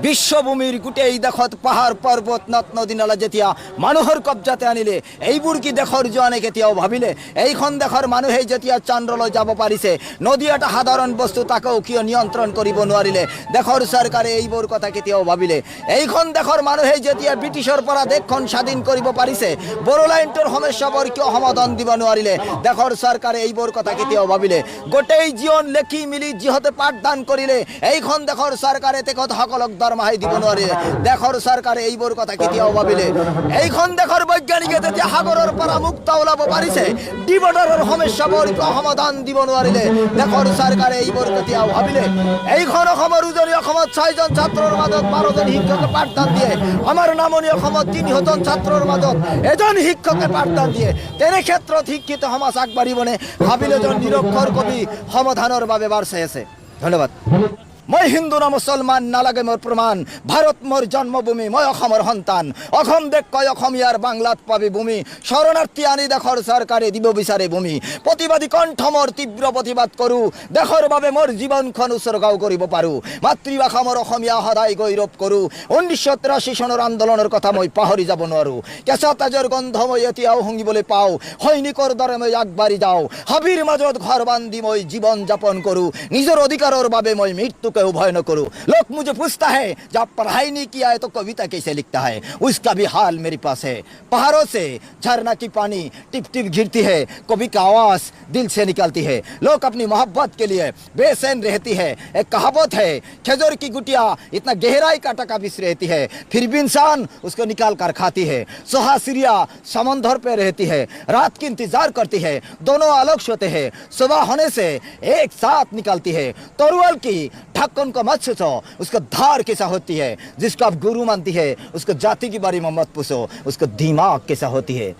বিশ্বভূমির গোটেই দেখত পাহাড় পর্বত নদ নদী নালা যেতিয়া মানুহৰ কব্জাতে আনিলে এইবোৰ কি দেশৰ জোৱানে কেতিয়াও ভাবিলে এইখন দেশৰ মানুহে যেতিয়া চন্দ্ৰলৈ যাব পাৰিছে নদী এটা সাধাৰণ বস্তু তাকেও কিয় নিয়ন্ত্ৰণ কৰিব নোৱাৰিলে দেশৰ চৰকাৰে এইবোৰ কথা কেতিয়াও ভাবিলে এইখন দেশৰ মানুহে যেতিয়া ব্ৰিটিছৰ পৰা দেশখন স্বাধীন কৰিব পাৰিছে বড়োলেণ্ডৰ সমস্যাবোৰ কিয় সমাধান দিব নোৱাৰিলে দেশৰ চৰকাৰে এইবোৰ কথা কেতিয়াও ভাবিলে গোটেই জীৱন লেখি মিলি যিহতে পাঠদান কৰিলে এইখন দেশৰ চৰকাৰে তেখেতসকলক দৰমহা দিব নোৱাৰিলে দেশৰ চৰকাৰে এইবোৰ কথা কেতিয়াও ভাবিলে এইখন দেশৰ বৈজ্ঞানিকে যেতিয়া সাগৰৰ পৰা মুক্ত ওলাব পাৰিছে ডিবৰ্ডাৰৰ সমস্যাবোৰ কিয় সমাধান দিব নোৱাৰিলে দেশৰ চৰকাৰে এইবোৰ কেতিয়াও ভাবিলে এইখন অসমৰ উজনি অসমত 6জন ছাত্ৰৰ মাজত 12জন শিক্ষকে পাঠদান দিয়ে আমাৰ নামনি অসমত 3জন ছাত্ৰৰ মাজত এজন শিক্ষকে পাঠদান দিয়ে তেনে ক্ষেত্ৰত শিক্ষিত সমাজ আগবাঢ়িবনে ভাবিলে জন নিৰক্ষৰ কবি সমাধানৰ বাবে বাৰ চাই আছে ধন্যবাদ মই হিন্দু না মুছলমান নালাগে মোৰ প্ৰমাণ ভাৰত মোৰ জন্মভূমি মই অসমৰ সন্তান অসম দেশ কয় অসমীয়াৰ বাংলাত পাবি ভূমি শৰণাৰ্থী আনি দেশৰ চৰকাৰে দিব বিচাৰে ভূমি প্ৰতিবাদী কণ্ঠ মোৰ তীব্ৰ প্ৰতিবাদ কৰোঁ দেশৰ বাবে মোৰ জীৱনখন উৎসৰ্গাও কৰিব পাৰোঁ মাতৃভাষা মোৰ অসমীয়া সদায় গৌৰৱ কৰোঁ 1983 চনৰ আন্দোলনৰ কথা মই পাহৰি যাব নোৱাৰোঁ কেঁচা তেজৰ গন্ধ মই এতিয়াও শুঙিবলৈ পাওঁ সৈনিকৰ দৰে মই আগবাঢ়ি যাওঁ হাবিৰ মাজত ঘৰ বান্ধি মই জীৱন যাপন কৰোঁ নিজৰ অধিকাৰৰ বাবে মই মৃত্যু भय न करूं लोग मुझे पूछता है जब पढ़ाई नहीं किया है तो कविता कैसे लिखता है उसका भी हाल मेरे पास है पहाड़ों से झरना की पानी टिप टिप गिरती है कभी का आवाज दिल से निकलती है लोग अपनी मोहब्बत के लिए बेचैन रहती है एक कहावत है खजूर की गुटिया इतना गहराई का टका बिस रहती है फिर भी इंसान उसको निकाल कर खाती है सुहासिरिया समंदर पे रहती है रात की इंतजार करती है दोनों आलोक होते हैं सुबह होने से एक साथ निकलती है तोरुअल की ढक्कन को मत छूछो उसका धार कैसा होती है जिसको आप गुरु मानती है उसको जाति के बारे में मत पूछो उसका दिमाग कैसा होती है